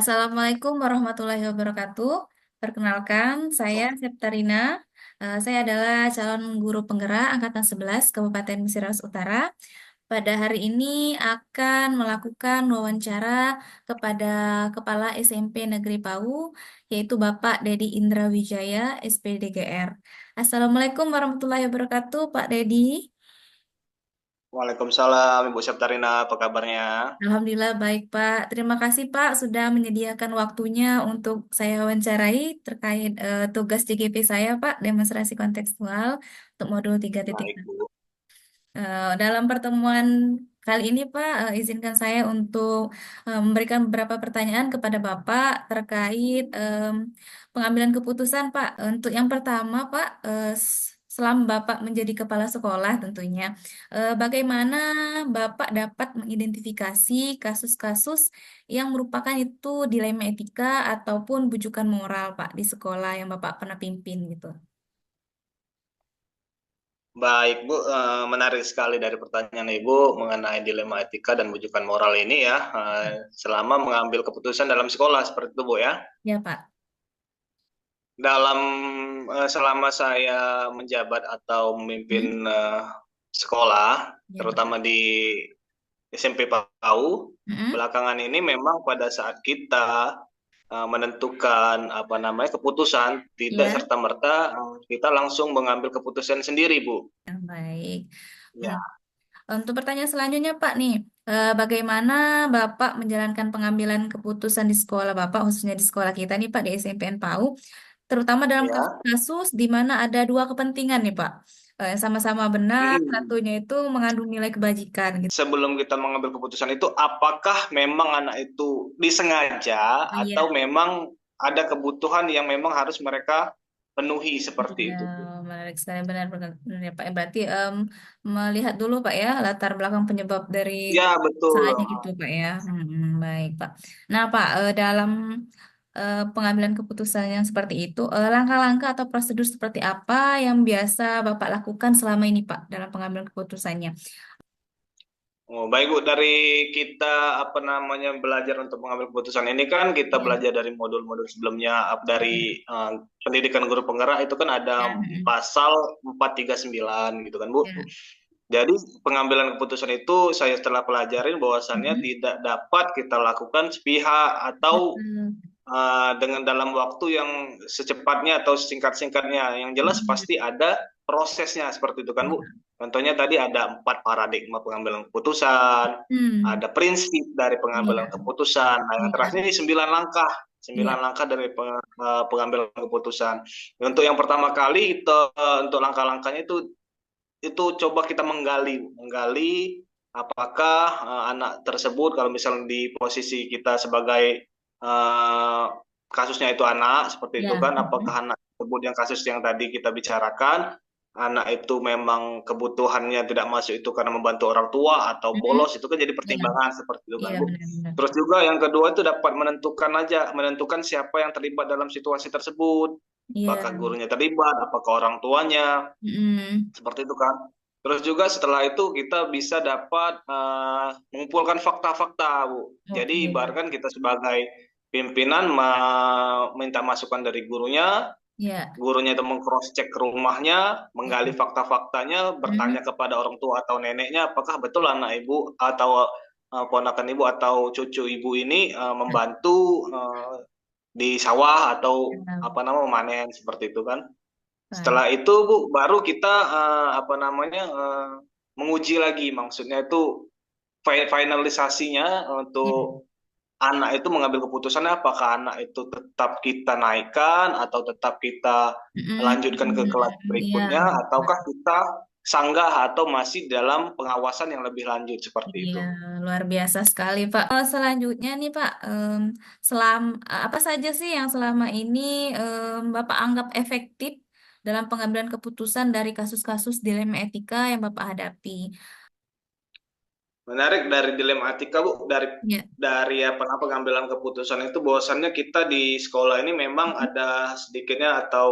Assalamualaikum warahmatullahi wabarakatuh. Perkenalkan, saya Septarina. Saya adalah calon guru penggerak Angkatan 11 Kabupaten Misiras Utara. Pada hari ini akan melakukan wawancara kepada Kepala SMP Negeri Pau, yaitu Bapak Dedi Indra Wijaya, SPDGR. Assalamualaikum warahmatullahi wabarakatuh, Pak Dedi. Waalaikumsalam, Ibu Septarina, apa kabarnya? Alhamdulillah baik Pak. Terima kasih Pak sudah menyediakan waktunya untuk saya wawancarai terkait tugas JGP saya Pak, demonstrasi kontekstual untuk modul 3.0. Baik, Bu. Dalam pertemuan kali ini Pak, izinkan saya untuk memberikan beberapa pertanyaan kepada Bapak terkait pengambilan keputusan Pak. Untuk yang pertama Pak, selama Bapak menjadi kepala sekolah tentunya, bagaimana Bapak dapat mengidentifikasi kasus-kasus yang merupakan itu dilema etika ataupun bujukan moral Pak di sekolah yang Bapak pernah pimpin gitu. Baik, Bu. Menarik sekali dari pertanyaan Ibu mengenai dilema etika dan bujukan moral ini ya, selama mengambil keputusan dalam sekolah seperti itu, Bu ya. Ya Pak. Dalam selama saya menjabat atau Hmm? memimpin sekolah, Ya Pak. terutama di SMP PAU, Hmm? belakangan ini memang pada saat kita menentukan apa namanya keputusan tidak Ya. serta-merta kita langsung mengambil keputusan sendiri, Bu. Baik. Ya, Hmm. Untuk pertanyaan selanjutnya, Pak, nih, bagaimana Bapak menjalankan pengambilan keputusan di sekolah Bapak, khususnya di sekolah kita nih, Pak, di SMPN PAU, terutama dalam ya. kasus-kasus di mana ada dua kepentingan nih, Pak, yang sama-sama benar, Mm-mm. satunya itu mengandung nilai kebajikan, gitu. Sebelum kita mengambil keputusan itu, apakah memang anak itu disengaja Oh, atau iya. memang ada kebutuhan yang memang harus mereka penuhi Ya, seperti itu, Bu? menarik sekali benar, benar, benar ya, Pak. Berarti melihat dulu Pak ya latar belakang penyebab dari Ya, betul. salahnya gitu Pak ya. Baik Pak. Nah Pak, dalam pengambilan keputusan yang seperti itu, langkah-langkah atau prosedur seperti apa yang biasa Bapak lakukan selama ini Pak dalam pengambilan keputusannya? Oh, baik, Bu. Dari kita apa namanya belajar untuk mengambil keputusan ini kan kita Ya, belajar dari modul-modul sebelumnya ya, dari pendidikan guru penggerak itu kan ya, ada pasal 439 gitu kan, Bu. ya. Jadi pengambilan keputusan itu saya setelah pelajarin bahwasannya tidak dapat kita lakukan sepihak atau Betul. dengan dalam waktu yang secepatnya atau singkat-singkatnya. Yang jelas Mm, pasti ada prosesnya seperti itu kan, Bu. ya. Contohnya tadi ada 4 paradigma pengambilan keputusan, Hmm, ada prinsip dari pengambilan iya, keputusan. Nah, yang iya, terakhir ini 9 langkah. Sembilan iya. langkah dari pengambilan keputusan. Untuk yang pertama kali untuk langkah-langkahnya itu coba kita menggali apakah anak tersebut kalau misalnya di posisi kita sebagai eh, kasusnya itu anak seperti itu Ya. kan, apakah anak tersebut yang kasus yang tadi kita bicarakan anak itu memang kebutuhannya tidak masuk itu karena membantu orang tua atau Mm, bolos, itu kan jadi iya, pertimbangan seperti itu kan, iya Bu. benar-benar. Terus juga yang kedua itu dapat menentukan siapa yang terlibat dalam situasi tersebut, Iya. apakah gurunya terlibat, apakah orang tuanya, Mm, seperti itu kan. Terus juga setelah itu kita bisa dapat mengumpulkan fakta-fakta, Bu. Jadi oke. ibaratkan kita sebagai pimpinan minta masukan dari gurunya, Ya. gurunya itu meng-cross check ke rumahnya, menggali Ya. fakta-faktanya, bertanya Mm, kepada orang tua atau neneknya apakah betul anak ibu atau ponakan ibu atau cucu ibu ini membantu di sawah atau ya. apa namanya memanen seperti itu kan. Baik. Setelah itu, Bu, baru kita apa namanya menguji lagi, maksudnya itu finalisasinya Ya. untuk anak itu mengambil keputusannya apakah anak itu tetap kita naikkan atau tetap kita lanjutkan ke kelas Iya. berikutnya ataukah kita sanggah atau masih dalam pengawasan yang lebih lanjut seperti Iya, itu. luar biasa sekali, Pak. Selanjutnya nih, Pak, selam apa saja sih yang selama ini Bapak anggap efektif dalam pengambilan keputusan dari kasus-kasus dilema etika yang Bapak hadapi? Menarik dari dilematika, Bu, dari Ya. apa pengambilan keputusan itu bahwasannya kita di sekolah ini memang ada sedikitnya atau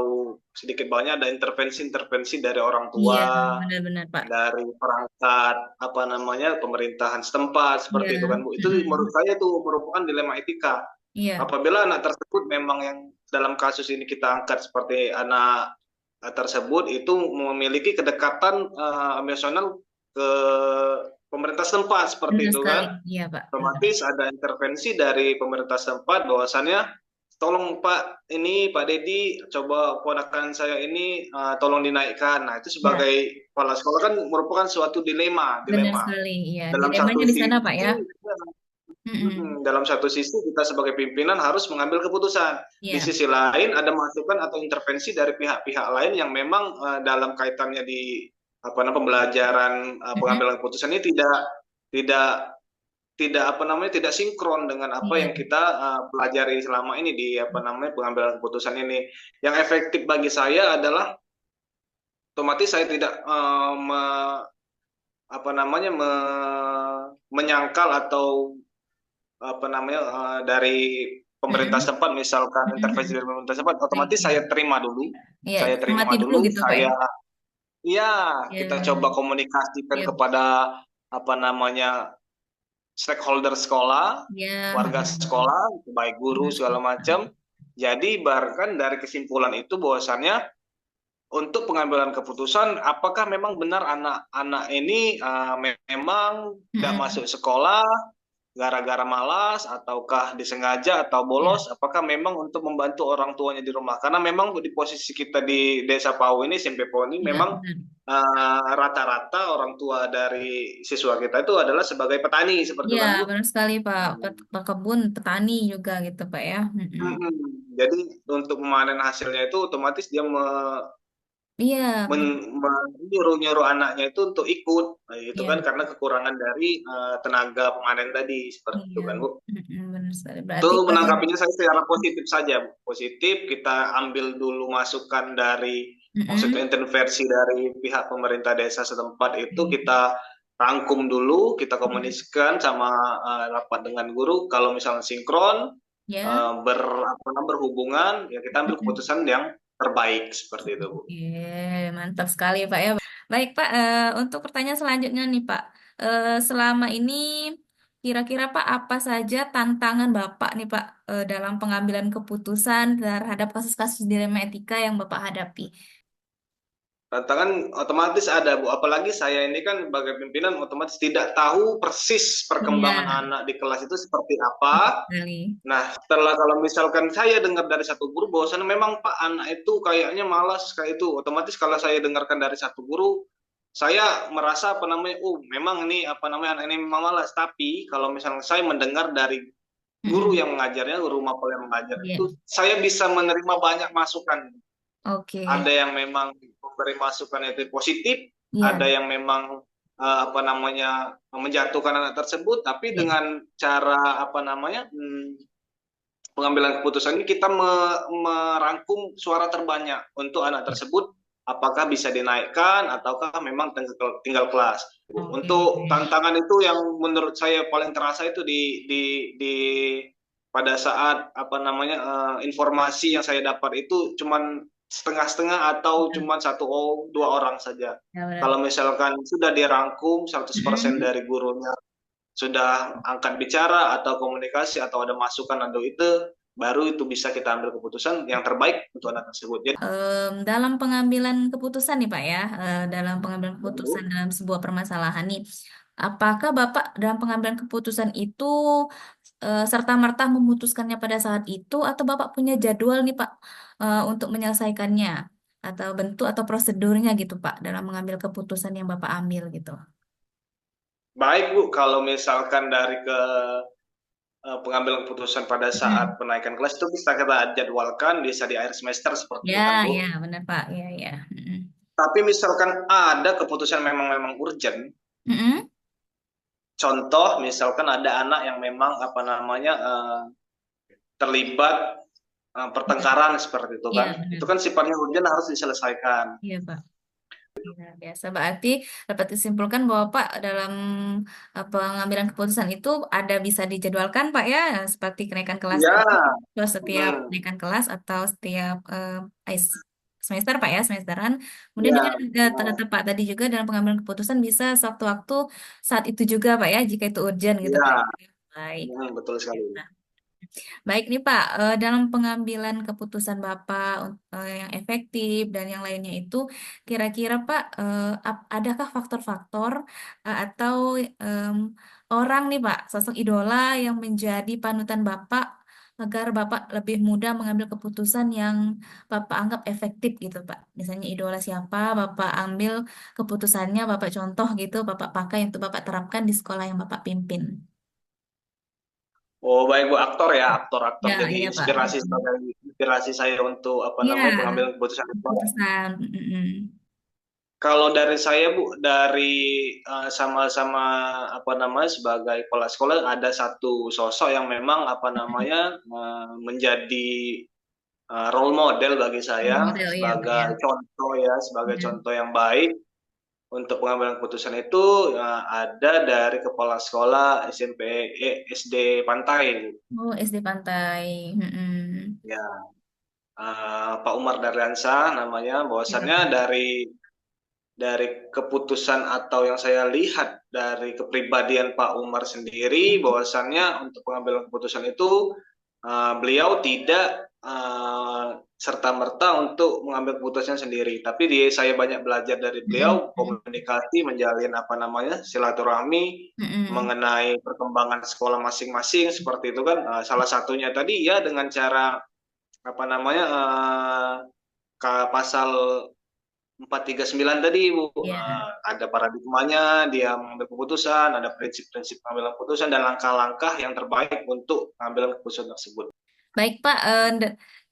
sedikit banyak ada intervensi-intervensi dari orang Iya, tua, benar-benar, Pak. dari perangkat apa namanya pemerintahan setempat Iya. seperti itu kan, Bu. Itu menurut Mm-mm. saya itu merupakan dilema etika. Iya, Apabila anak tersebut memang yang dalam kasus ini kita angkat seperti anak tersebut itu memiliki kedekatan emosional ke pemerintah setempat seperti benar itu sekali. kan, Iya, Pak. otomatis ada intervensi dari pemerintah setempat bahwasannya tolong Pak ini Pak Dedi coba ponakan saya ini tolong dinaikkan. Nah itu Iya, sebagai kepala sekolah kan merupakan suatu dilema, benar dilema. sekali. Iya, Dalam dilemanya satu di sana, Pak ya. sisi Mm-mm. dalam satu sisi kita sebagai pimpinan harus mengambil keputusan. Di Iya. sisi lain ada masukan atau intervensi dari pihak-pihak lain yang memang dalam kaitannya di apa namanya pembelajaran Mm-mm. pengambilan keputusan ini tidak tidak apa namanya tidak sinkron dengan apa Iya. yang kita pelajari selama ini di apa namanya pengambilan keputusan ini. Yang efektif bagi saya adalah otomatis saya tidak apa namanya menyangkal atau apa namanya dari pemerintah Mm-mm. setempat misalkan intervensi Mm-mm. dari pemerintah setempat Baik, otomatis iya. saya terima dulu Iya, saya cermati terima dulu dulu gitu, Pak ya. saya ya kita Iya. coba komunikasikan Iya. kepada apa namanya stakeholder sekolah Iya. warga Mm-mm. sekolah baik guru Benar segala sekali. macam jadi bahkan dari kesimpulan itu bahwasannya untuk pengambilan keputusan apakah memang benar anak-anak ini memang tidak Mm-mm. masuk sekolah gara-gara malas ataukah disengaja atau Iya. bolos apakah memang untuk membantu orang tuanya di rumah karena memang di posisi kita di Desa Pau ini SMP Pau ini Iya, memang benar. rata-rata orang tua dari siswa kita itu adalah sebagai petani seperti Iya, itu kan Bu. benar sekali, Pak. Pekebun, petani juga gitu, Pak ya. Mm-mm. Jadi untuk memanen hasilnya itu otomatis dia Iya, menyuruh-nyuruh anaknya itu untuk ikut. Nah, itu iya, kan karena kekurangan dari tenaga pemanen tadi seperti itu iya. kan Bu. Mm-mm, benar sekali. Itu Berarti kalau menanggapinya saya secara positif saja, Bu. Positif, kita ambil dulu masukan dari maksudnya mm-mm. intervensi dari pihak pemerintah desa setempat itu kita rangkum dulu, kita Mm-mm. komunikasikan sama rapat dengan guru. Kalau misalnya sinkron, Ya. berhubungan, ya kita ambil Mm-mm. keputusan yang terbaik seperti itu, Bu. Oke, mantap sekali Pak ya. Baik Pak, untuk pertanyaan selanjutnya nih Pak. Selama ini kira-kira Pak apa saja tantangan Bapak nih Pak dalam pengambilan keputusan terhadap kasus-kasus dilema etika yang Bapak hadapi? Tantangan otomatis ada, Bu. Apalagi saya ini kan sebagai pimpinan otomatis tidak tahu persis perkembangan Iya, anak di kelas itu seperti betul apa. sekali. Nah, setelah kalau misalkan saya dengar dari satu guru bahwasannya memang Pak anak itu kayaknya malas kayak itu, otomatis kalau saya dengarkan dari satu guru, saya merasa apa namanya, oh memang ini apa namanya anak ini memang malas. Tapi kalau misalnya saya mendengar dari guru Mm-mm. yang mengajarnya, guru mapel yang mengajar Iya, itu, saya bisa menerima banyak masukan. oke. Ada yang memang memberi masukan itu positif, ada Iya, yang memang apa namanya menjatuhkan anak tersebut, tapi iya. dengan cara apa namanya pengambilan keputusan ini kita merangkum suara terbanyak untuk anak tersebut apakah bisa dinaikkan ataukah memang tinggal kelas. Oke, Untuk baik. tantangan itu yang menurut saya paling terasa itu di pada saat apa namanya informasi yang saya dapat itu cuman setengah-setengah atau Ya, cuman satu dua orang saja. ya benar. Kalau misalkan sudah dirangkum 100% Mm-mm. dari gurunya sudah angkat bicara atau komunikasi atau ada masukan atau itu baru itu bisa kita ambil keputusan yang terbaik untuk anak tersebut. Jadi Dalam pengambilan keputusan nih Pak ya, dalam pengambilan keputusan dalam sebuah permasalahan nih, apakah Bapak dalam pengambilan keputusan itu serta-merta memutuskannya pada saat itu, atau Bapak punya jadwal nih Pak untuk menyelesaikannya, atau bentuk atau prosedurnya gitu Pak dalam mengambil keputusan yang Bapak ambil gitu? baik Bu, kalau misalkan dari pengambilan keputusan pada saat Hmm. penaikan kelas itu bisa kita jadwalkan bisa di akhir semester seperti Ya, itu kan Bu. ya benar Pak, ya ya. Mm-mm. Tapi misalkan ada keputusan memang urgent, Mm-mm. contoh misalkan ada anak yang memang apa namanya terlibat pertengkaran seperti Iya itu benar, kan sifatnya urgent harus diselesaikan. iya Pak. Ya, biasa berarti dapat disimpulkan bahwa Pak dalam pengambilan keputusan itu ada bisa dijadwalkan Pak ya, seperti kenaikan kelas Ya, tadi, terus setiap hmm, kenaikan kelas atau setiap semester Pak ya, semesteran. Kemudian ya, juga ada Pak tadi juga dalam pengambilan keputusan bisa sewaktu-waktu saat itu juga Pak ya, jika itu urgent gitu Pak. ya. Baik. Betul sekali. Baik nih Pak, dalam pengambilan keputusan Bapak yang efektif dan yang lainnya itu, kira-kira Pak, adakah faktor-faktor atau em, orang nih Pak, sosok idola yang menjadi panutan Bapak agar Bapak lebih mudah mengambil keputusan yang Bapak anggap efektif gitu Pak. Misalnya idola siapa, Bapak ambil keputusannya, Bapak contoh gitu, Bapak pakai untuk Bapak terapkan di sekolah yang Bapak pimpin. Oh baik Bu, aktor ya, aktor-aktor Ya, jadi iya Pak. inspirasi saya untuk apa Iya, namanya pengambilan keputusan itu. keputusan. Mm-mm. Kalau dari saya Bu, dari sama-sama apa namanya sebagai kepala sekolah ada satu sosok yang memang apa namanya menjadi role model bagi saya Model ya Pak ya. sebagai Ya. contoh yang baik untuk pengambilan keputusan itu ada dari kepala sekolah SMP SD Pantai Oh, SD Pantai. Mm-mm. ya Pak Umar Darliansyah namanya Ya, bahwasannya Pak. dari keputusan atau yang saya lihat dari kepribadian Pak Umar sendiri bahwasannya untuk pengambilan keputusan itu beliau tidak serta-merta untuk mengambil keputusan sendiri. Tapi saya banyak belajar dari beliau Mm-mm. komunikasi, menjalin apa namanya silaturahmi Mm-mm. mengenai perkembangan sekolah masing-masing seperti itu kan. Salah satunya tadi ya dengan cara apa namanya pasal 439 tadi Bu. Ya. Ada paradigmanya, dia mengambil keputusan, ada prinsip-prinsip pengambilan keputusan dan langkah-langkah yang terbaik untuk pengambilan keputusan tersebut. Baik Pak,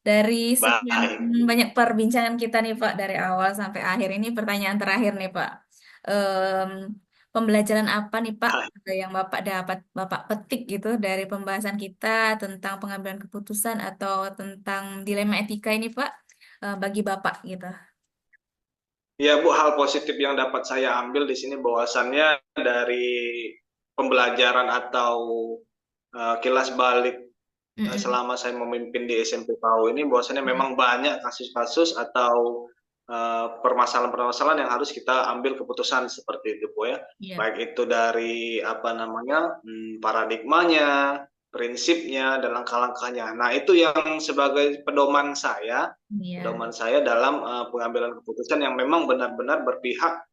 dari sekian Baik. banyak perbincangan kita nih Pak dari awal sampai akhir ini pertanyaan terakhir nih Pak. Em, Pembelajaran apa nih Pak yang Bapak dapat Bapak petik gitu dari pembahasan kita tentang pengambilan keputusan atau tentang dilema etika ini Pak, bagi Bapak gitu. Ya Bu, hal positif yang dapat saya ambil di sini bahwasannya dari pembelajaran atau kilas balik Mm-mm. selama saya memimpin di SMP PAU ini bahwasannya Mm-mm. memang banyak kasus-kasus atau permasalahan-permasalahan yang harus kita ambil keputusan seperti itu Bu ya. Iya, Baik itu dari apa namanya paradigmanya, prinsipnya dan langkah-langkahnya. Nah, itu yang sebagai iya. pedoman saya dalam pengambilan keputusan yang memang benar-benar berpihak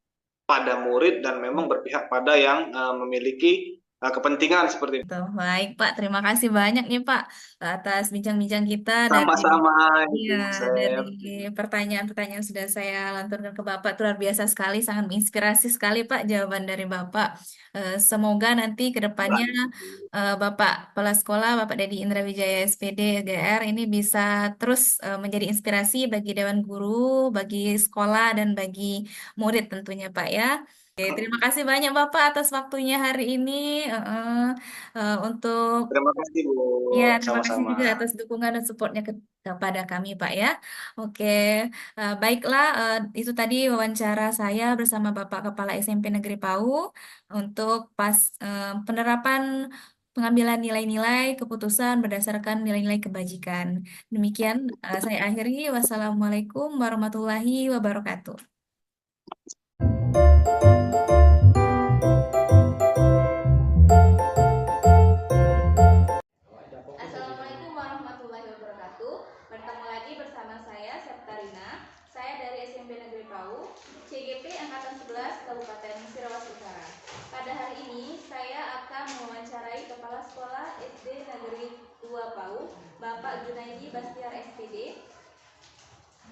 pada murid dan memang berpihak pada yang memiliki kepentingan seperti itu. Tuh, baik Pak, terima kasih banyak nih Pak atas bincang-bincang kita dari Sama-sama iya Ibu dari Sep. pertanyaan-pertanyaan yang sudah saya lanturkan ke Bapak itu luar biasa sekali, sangat menginspirasi sekali Pak jawaban dari Bapak. Semoga nanti ke depannya Bapak Kepala Sekolah Bapak Dedi Indra Wijaya SPD GR ini bisa terus menjadi inspirasi bagi Dewan Guru, bagi sekolah dan bagi murid tentunya Pak ya. Oke, terima kasih banyak Bapak atas waktunya hari ini untuk Terima kasih Bu, ya, terima kasih sama-sama. juga atas dukungan dan supportnya kepada kami, Pak ya. Oke, baiklah, itu tadi wawancara saya bersama Bapak Kepala SMP Negeri PAU untuk penerapan pengambilan nilai-nilai keputusan berdasarkan nilai-nilai kebajikan. Demikian, saya akhiri. Wassalamualaikum warahmatullahi wabarakatuh. Assalamualaikum warahmatullahi wabarakatuh. Bertemu lagi bersama saya Septarina. Saya dari SMP Negeri PAU, CGP Angkatan 11 Kabupaten Sirawas Utara. Pada hari ini saya akan mewawancarai Kepala Sekolah SD Negeri 2 PAU, Bapak Junaidi Bastiar SPD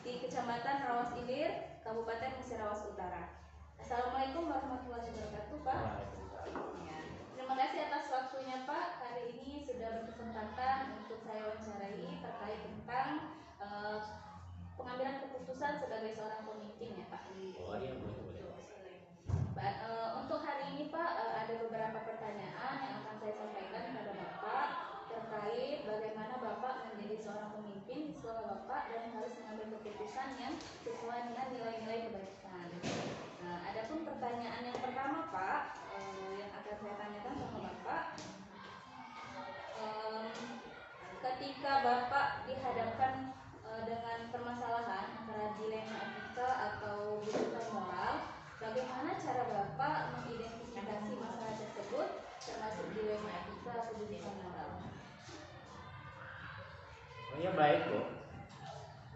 di Kecamatan Rawas Ilir, Kabupaten Sirawas Utara. Assalamualaikum warahmatullahi wabarakatuh, Pak. Ya. Terima kasih atas waktunya Pak. Hari ini sudah berkesempatan untuk saya wawancarai terkait tentang eh, pengambilan keputusan sebagai seorang pemimpin ya Pak. Oh iya boleh. Untuk hari ini Pak ada beberapa pertanyaan yang akan saya sampaikan kepada Bapak terkait bagaimana Bapak menjadi seorang pemimpin di sekolah Bapak dan harus mengambil keputusan yang sesuai dengan nilai-nilai kebajikan. Nah, adapun pertanyaan yang pertama Pak yang akan saya tanyakan sama Bapak, em, ketika Bapak dihadapkan dengan permasalahan antara dilema etika atau kebutuhan moral, bagaimana cara Bapak mengidentifikasi masalah tersebut termasuk dilema etika atau kebutuhan moral? Ya baik Bu,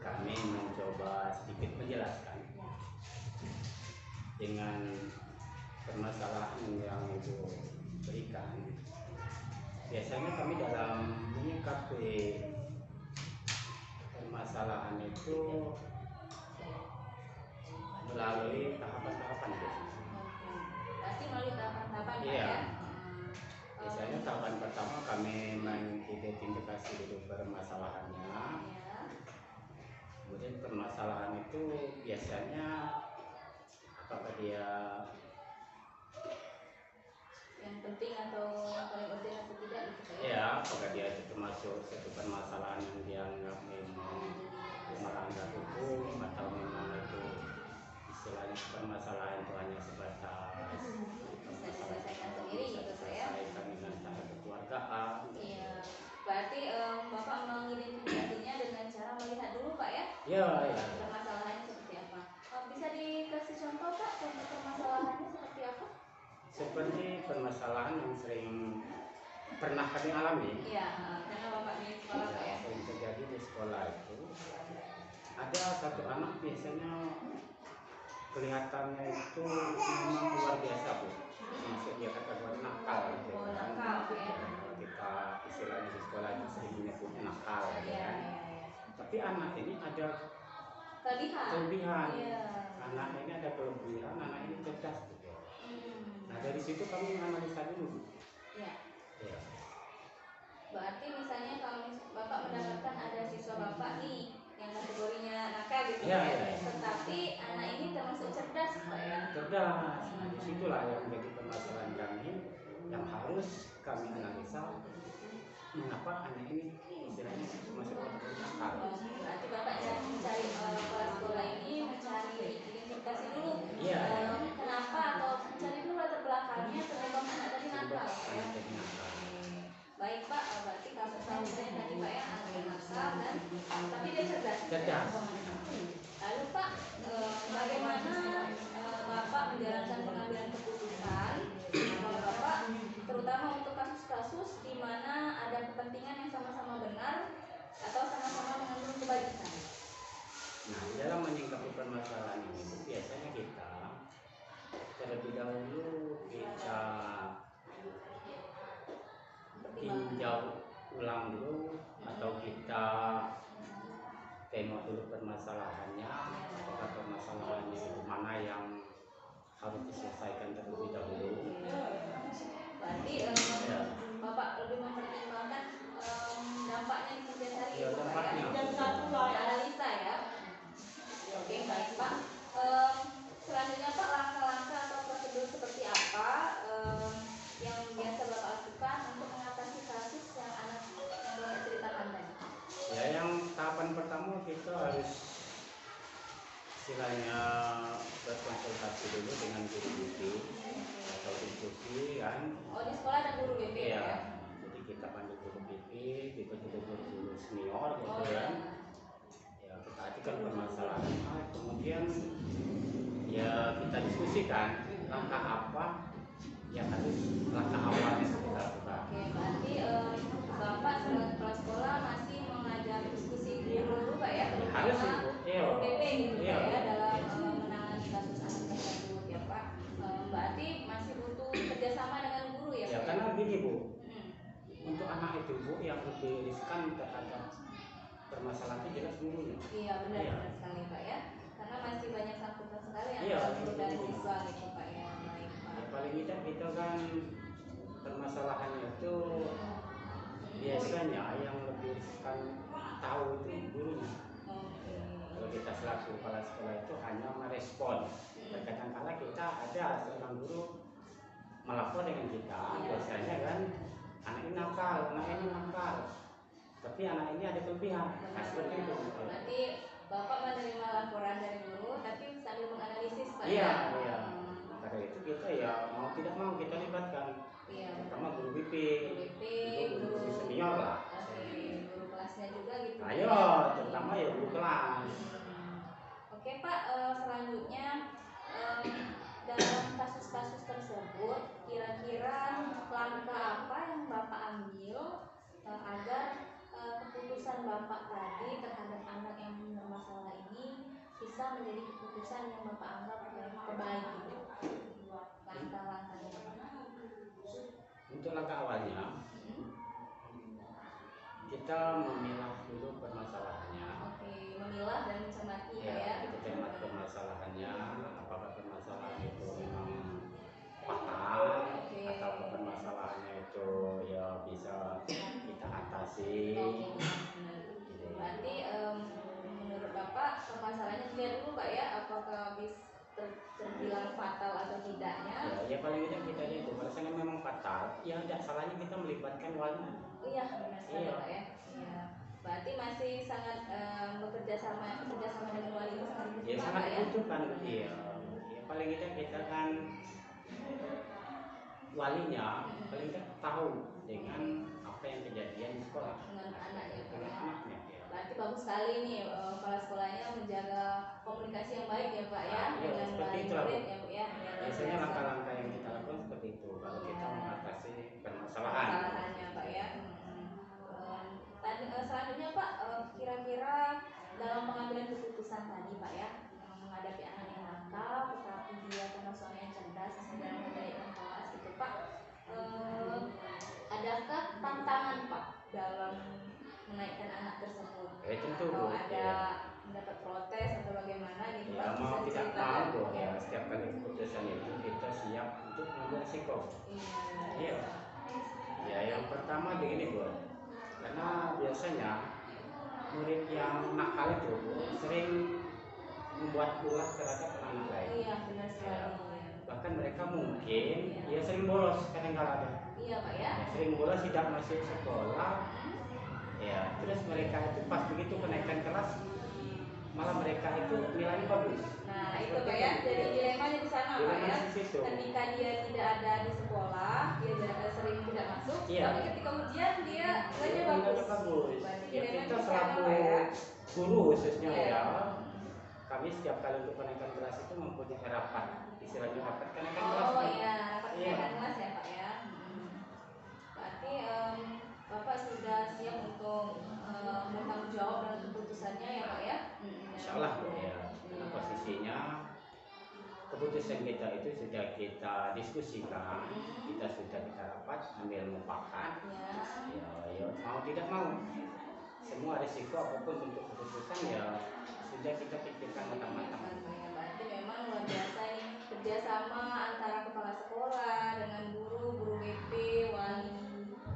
kami mencoba sedikit menjelaskan dengan permasalahan yang Ibu berikan. Biasanya kami dalam menyikapi permasalahan itu melalui tahapan-tahapan Bu. Pasti melalui tahapan-tahapan Pak Iya. ya. Biasanya tahapan pertama kami mengidentifikasi dulu permasalahannya. Ya. Kemudian permasalahan itu biasanya apakah dia Yang penting atau yang paling urgent atau tidak gitu Pak ya. ya apakah dia itu termasuk satu permasalahan yang dianggap memang melanggar hukum atau memang itu istilahnya permasalahan itu hanya sebatas Bisa diselesaikan sendiri gitu Pak ya. diselesaikan dengan cara kekeluargaan. Iya. Berarti Bapak mengidentifikasinya dengan cara melihat dulu Pak ya. Ya, ya. Permasalahannya seperti apa? Bisa dikasih contoh Pak, contoh permasalahannya seperti apa? Seperti permasalahan yang sering pernah kami alami. Iya, karena Bapak di sekolah Pak ya. Sering terjadi di sekolah itu ada satu anak biasanya kelihatannya itu memang luar biasa Bu, masuk dia kategori nakal gitu Oh, kan. nakal ya. Kalau kita istilahnya di sekolah itu sering menyebutnya nakal gitu Iya, kan. iya, iya. Tapi anak ini ada Kelebihan. Iya. anak ini ada kelebihan, anak ini cerdas gitu. Nah dari situ kami menganalisa dulu. Iya. Ya. Berarti misalnya kalau Bapak mendapatkan ada siswa Bapak nih yang kategorinya nakal gitu Iya, ya, iya. tetapi anak ini termasuk cerdas Pak ya. Cerdas. Nah disitulah yang menjadi permasalahan kami yang harus kami analisa. Mengapa anak ini istilahnya masuk kategori nakal? Berarti Bapak mencari kepala sekolah ini mencari identifikasi dulu. Iya. Kenapa atau mencari dulu latar belakangnya penyebab anak tadi nakal ya. Baik Pak, berarti kasusnya misalnya tadi Pak ya anak nakal dan tapi dia cerdas. Cerdas. Lalu Pak, bagaimana Bapak menjalankan pengambilan keputusan kalau Bapak terutama untuk kasus-kasus di mana ada kepentingan yang sama-sama benar atau sama-sama mengandung kebajikan? Nah, dalam menyikapi permasalahan ini biasanya kita terlebih dahulu kita tinjau ulang dulu atau kita tengok dulu permasalahannya, apakah permasalahannya itu mana yang harus diselesaikan terlebih dahulu. Berarti Bapak lebih mempertimbangkan dampaknya di kemudian hari Ya, itu Pak dampaknya. ya? Dan analisa ya. Oke, baik Pak. Selanjutnya Pak, langkah-langkah atau prosedur seperti apa yang biasa Bapak lakukan untuk mengatasi kasus yang anak yang Bapak ceritakan tadi? Ya, yang tahapan pertama kita harus istilahnya berkonsultasi dulu dengan guru BP atau diskusi kan. Oh, di sekolah ada guru BP Iya. ya? Jadi kita panggil guru BP, kita juga guru senior gitu Oh, kan. ya. Ya kita ajukan permasalahan, kemudian ya kita diskusikan langkah apa yang harus langkah awalnya kita lakukan. Oke, berarti Bapak sebagai kepala sekolah masih mengajar diskusi dulu Pak ya? Harus sih Bu. Iya. Guru BP gitu Iya. Pak ya dalam menangani kasus anak tersebut ya Pak. Berarti masih butuh kerjasama dengan guru ya Pak? Ya karena gini Bu, Hmm. untuk anak itu Bu yang lebih riskan terhadap permasalahan itu jelas gurunya. Iya benar, Iya. benar sekali Pak ya. Karena masih banyak sangkutan sekali Iya, antara guru dan betul. siswa gitu Pak ya. Baik Pak. Ya paling tidak kita kan permasalahannya itu biasanya yang lebih riskan tahu itu gurunya. Oke. Kalau kita selaku kepala sekolah itu hanya merespon. Kadang-kala kita ada seorang guru melapor dengan kita, biasanya kan anak ini nakal, tapi anak ini ada kelebihan. Nah, seperti itu. Berarti Bapak menerima laporan dari guru tapi sambil menganalisis Pak Iya, ya? iya. Karena itu kita ya mau tidak mau kita libatkan. Iya. Pertama guru BP, Guru BP, guru senior lah. Oke, guru kelasnya juga gitu. Ayo, terutama ya guru kelas. Oke Pak, selanjutnya dalam kasus-kasus tersebut kira-kira langkah apa yang Bapak ambil agar keputusan Bapak tadi bisa menjadi keputusan yang Bapak anggap yang terbaik gitu. Langkah-langkahnya. Untuk langkah awalnya kita memilah dulu permasalahannya. Oke, memilah dan mencermati Ya, ya. kita cermati permasalahannya, apakah permasalahan itu memang fatal atau permasalahannya itu ya bisa kita atasi. Oke, benar. Berarti menurut Bapak permasalahannya dilihat dulu Pak ya, apakah bisa terbilang fatal atau tidaknya. Ya paling tidak kita lihat itu kalau misalnya memang fatal, ya tidak salahnya kita melibatkan wali. Iya, benar sekali Pak ya. Iya. Berarti masih sangat bekerja sama dengan wali itu sangat Ya dibutuhkan sangat Pak ya. dibutuhkan. Iya. Ya paling tidak kita kan walinya paling tidak tahu dengan apa yang kejadian di sekolah Dengan anaknya Pak dengan ya. anaknya. Ya. Berarti bagus sekali nih kepala sekolahnya menjaga komunikasi yang baik ya Pak ya Iya, dengan seperti wali itu. murid ya Bu ya. Biasanya langkah-langkah yang kita lakukan seperti itu kalau kita mengatasi permasalahan. Permasalahannya Pak ya. Tadi selanjutnya Pak, kira-kira dalam pengambilan keputusan tadi Pak ya, menghadapi anak yang nakal, tetapi dia termasuk yang cerdas, misalnya dalam mendidik kelas gitu Pak, adakah tantangan Pak dalam menaikkan anak tersebut? Tentu Atau Bu. ada mendapat protes atau bagaimana gitu Ya Pak? mau Bisa tidak diceritakan? mau Bu, ya setiap kali keputusan itu kita siap untuk mengambil risiko. Iya. Ya yang pertama begini Bu, karena biasanya murid yang nakal itu Bu, sering membuat ulah terhadap anak lain. Iya benar sekali. Bahkan mereka mungkin ya sering bolos kadang-kadang. Iya Pak ya. Ya, sering bolos tidak masuk sekolah. Ya terus mereka itu pas begitu kenaikan kelas malah mereka itu nilainya bagus. Nah itu Pak ya, jadi dilemanya di sana Pak ya. Ketika dia tidak ada di sekolah, dia sering tidak masuk, tapi ketika ujian dia nilainya bagus. Ya kita selaku guru khususnya ya, kami setiap kali untuk kenaikan kelas itu mempunyai rapat, istilahnya rapat kenaikan kelas. Oh iya, rapat kenaikan kelas ya Pak ya. Berarti Bapak sudah siap untuk bertanggung jawab dalam keputusannya ya Pak ya? Insya Allah Bu ya. Karena posisinya keputusan kita itu sudah kita diskusikan, kita sudah kita rapat, ambil mufakat. Ya mau tidak mau, semua risiko apapun untuk keputusan ya sudah kita pikirkan matang-matang. Berarti memang luar biasa ini kerjasama antara kepala sekolah dengan guru BP, wali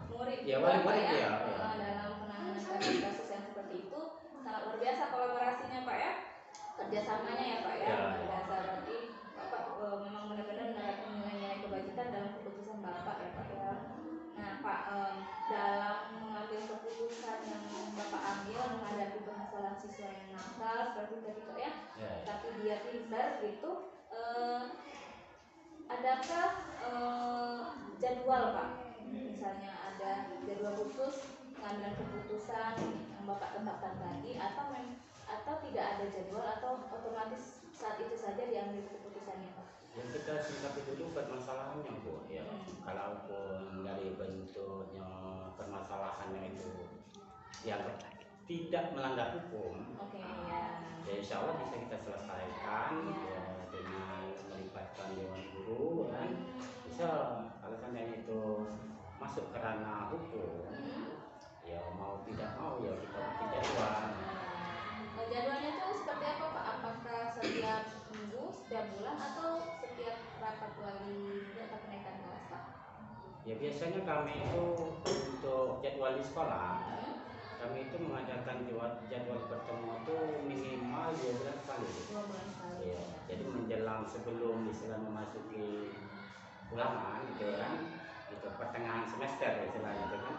murid ya, wali murid ya. Dalam penanganan kasus yang seperti itu sangat luar biasa kolaborasinya Pak ya, kerjasamanya ya Pak ya, luar biasa. Berarti Bapak memang benar-benar menerapkan nilai-nilai kebajikan dalam keputusan Bapak ya Pak ya. Nah Pak, dalam mengambil keputusan yang Bapak ambil menghadapi permasalahan siswa yang nakal seperti tadi Pak ya, tapi dia pintar gitu, adakah jadwal Pak? Misalnya ada jadwal khusus pengambilan keputusan yang Bapak tetapkan tadi, atau tidak ada jadwal atau otomatis saat itu saja diambil keputusannya Pak? Yang kita singkapi dulu permasalahannya Bu ya. Kalaupun dari bentuknya permasalahannya itu yang tidak melanggar hukum, ya insya Allah bisa kita selesaikan ya, dengan melibatkan dewan guru kan. Bisa kalau seandainya itu masuk ke ranah hukum, ya mau tidak mau ya kita bikin jadwal. Jadwalnya itu seperti apa Pak? Apakah setiap minggu, setiap bulan, atau setiap rapat wali atau kenaikan kelas Pak? Ya biasanya kami itu untuk jadwal di sekolah, kami itu mengadakan jadwal pertemuan itu minimal 2 bulan sekali. 2 bulan sekali. Ya, jadi menjelang sebelum istilah memasuki ulangan gitu kan, itu pertengahan semester istilahnya itu kan.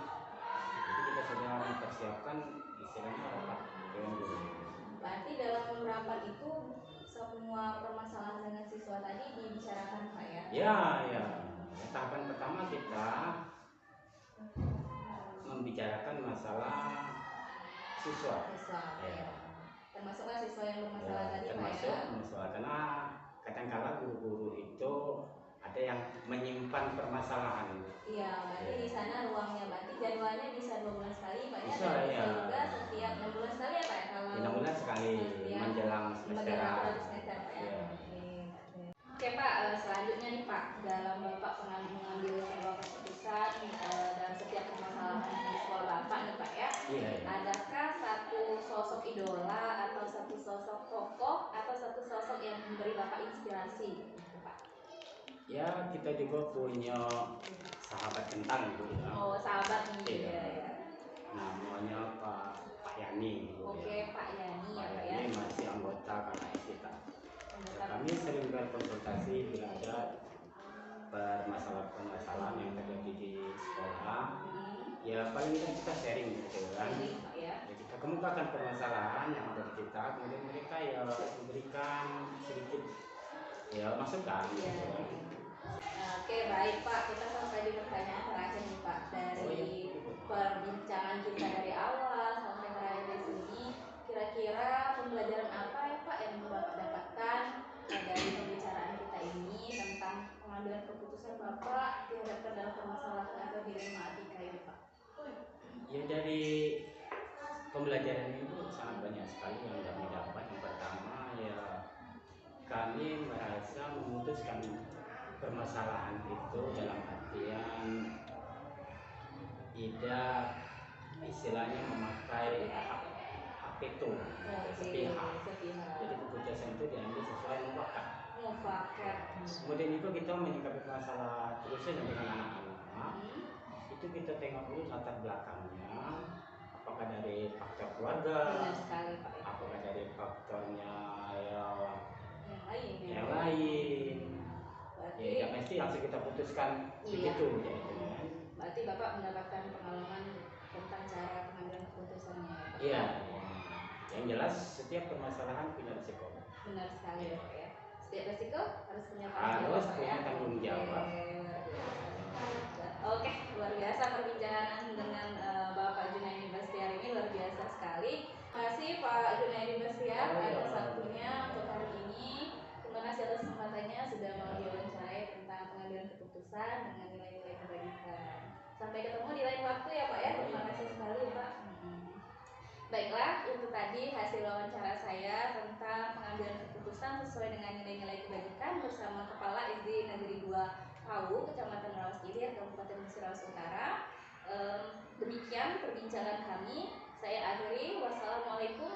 Jadi kita sudah mempersiapkan istilahnya rapat dewan guru. Berarti dalam rapat itu semua permasalahan dengan siswa tadi dibicarakan Pak ya? Ya. Tahapan pertama kita membicarakan masalah siswa. Ya. Termasuklah siswa yang bermasalah tadi Pak ya? Termasuk masalah, karena kadang-kala guru-guru itu ada yang menyimpan permasalahan. Iya, berarti di sana ruangnya berarti jadwalnya bisa 2 bulan sekali Pak ya, Bisa, dan bisa ya. juga setiap 6 bulan sekali ya Pak ya, kalau 6 bulan sekali setiap menjelang menjelang semesteran. semester Pak ya. Iya. Oke Pak, selanjutnya nih Pak, dalam Bapak mengambil sebuah keputusan dalam setiap permasalahan di sekolah Bapak nih Pak ya, Iya, iya. adakah satu sosok idola atau satu sosok tokoh atau satu sosok yang memberi Bapak inspirasi gitu Pak? Ya, kita juga punya sahabat kentang gitu ya. Oh, sahabat nih Iya. ya. Namanya Pak Yani. Gitu Oke, ya. Pak Yani Pak ya. Yani masih anggota KKS kita. Ya, kami sering berkonsultasi bila ada permasalahan-permasalahan yang terjadi di sekolah. Ya paling tidak kita sharing gitu kan. Ya. Ya, kita kemukakan permasalahan yang ada di kita, kemudian mereka ya memberikan sedikit ya masukan. Iya. Gitu kan. Oke, baik Pak. Kita sampai di pertanyaan terakhir nih Pak. Dari perbincangan kita dari awal sampai terakhir di sini, kira-kira pembelajaran apa ya Pak yang Bapak dapatkan dari pembicaraan kita ini tentang pengambilan keputusan Bapak dihadapkan dalam permasalahan atau dilema etika ini Pak? Ya dari pembelajaran itu sangat banyak sekali yang kami dapat. Yang pertama ya kami merasa memutuskan permasalahan itu dalam artian tidak istilahnya memakai hak veto sepihak. Jadi keputusan itu diambil sesuai mufakat. Kemudian itu kita menyikapi masalah khususnya dengan anak-anak. Itu kita tengok dulu latar belakangnya, apakah dari faktor keluarga, apakah dari faktornya yang lain. Ya mesti langsung kita putuskan begitu. Berarti Bapak mendapatkan pengalaman tentang cara pengambilan keputusannya. Iya. Yang jelas setiap permasalahan punya risiko. Benar sekali Pak ya. Setiap risiko harus punya tanggung jawab. Oke, luar biasa perbincangan dengan Bapak Junaidi Bastiar ini, luar biasa sekali. Terima kasih Pak Junaidi Bastiar atas waktunya untuk hari ini. Terima kasih atas kesempatannya sudah mau diwawancarai tentang pengambilan keputusan dengan nilai-nilai kebaikan. Sampai ketemu di lain waktu ya Pak ya. Terima kasih sekali Pak. Baiklah, itu tadi hasil wawancara saya tentang pengambilan keputusan sesuai dengan nilai-nilai kebajikan bersama Kepala SD Negeri 2 Pau, Kecamatan Rawas Ilir, Kabupaten Musirawas Utara. Demikian perbincangan kami. Saya akhiri. Wassalamualaikum